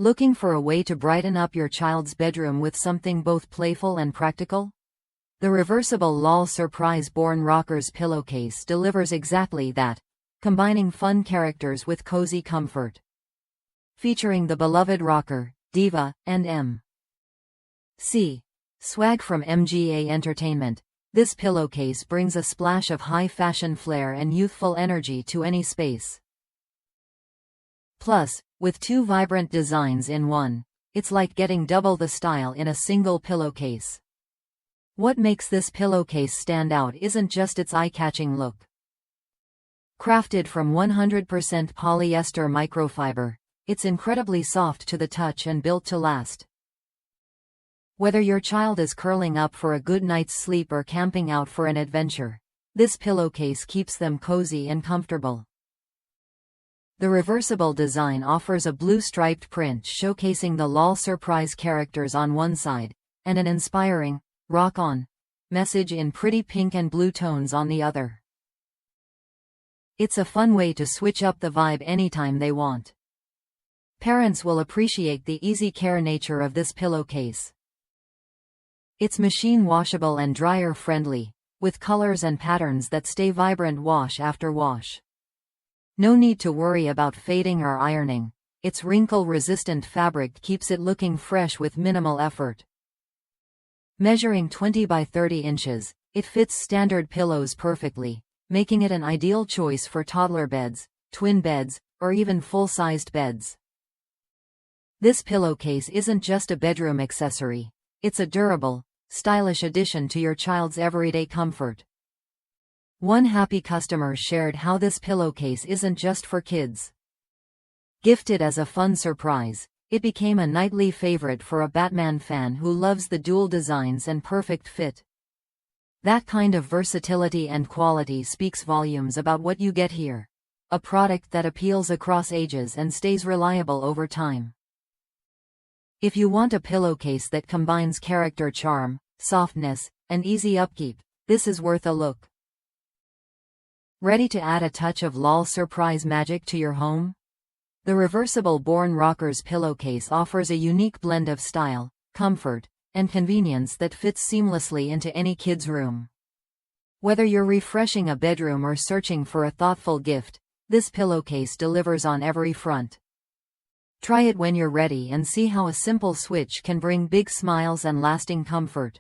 Looking for a way to brighten up your child's bedroom with something both playful and practical? The reversible LOL Surprise Born Rockers Pillowcase delivers exactly that, combining fun characters with cozy comfort. Featuring the beloved rocker, Diva, and M.C. Swag from MGA Entertainment, this pillowcase brings a splash of high-fashion flair and youthful energy to any space. Plus, with two vibrant designs in one, it's like getting double the style in a single pillowcase. What makes this pillowcase stand out isn't just its eye-catching look. Crafted from 100% polyester microfiber, it's incredibly soft to the touch and built to last. Whether your child is curling up for a good night's sleep or camping out for an adventure, this pillowcase keeps them cozy and comfortable. The reversible design offers a blue striped print showcasing the LOL Surprise characters on one side, and an inspiring, rock on message in pretty pink and blue tones on the other. It's a fun way to switch up the vibe anytime they want. Parents will appreciate the easy care nature of this pillowcase. It's machine washable and dryer friendly, with colors and patterns that stay vibrant wash after wash. No need to worry about fading or ironing. Its wrinkle-resistant fabric keeps it looking fresh with minimal effort. Measuring 20 by 30 inches, it fits standard pillows perfectly, making it an ideal choice for toddler beds, twin beds, or even full-sized beds. This pillowcase isn't just a bedroom accessory. It's a durable, stylish addition to your child's everyday comfort. One happy customer shared how this pillowcase isn't just for kids. Gifted as a fun surprise, it became a nightly favorite for a Batman fan who loves the dual designs and perfect fit. That kind of versatility and quality speaks volumes about what you get here. A product that appeals across ages and stays reliable over time. If you want a pillowcase that combines character charm, softness, and easy upkeep, this is worth a look. Ready to add a touch of LOL Surprise magic to your home? The Reversible Born Rockers pillowcase offers a unique blend of style, comfort, and convenience that fits seamlessly into any kid's room. Whether you're refreshing a bedroom or searching for a thoughtful gift, this pillowcase delivers on every front. Try it when you're ready and see how a simple switch can bring big smiles and lasting comfort.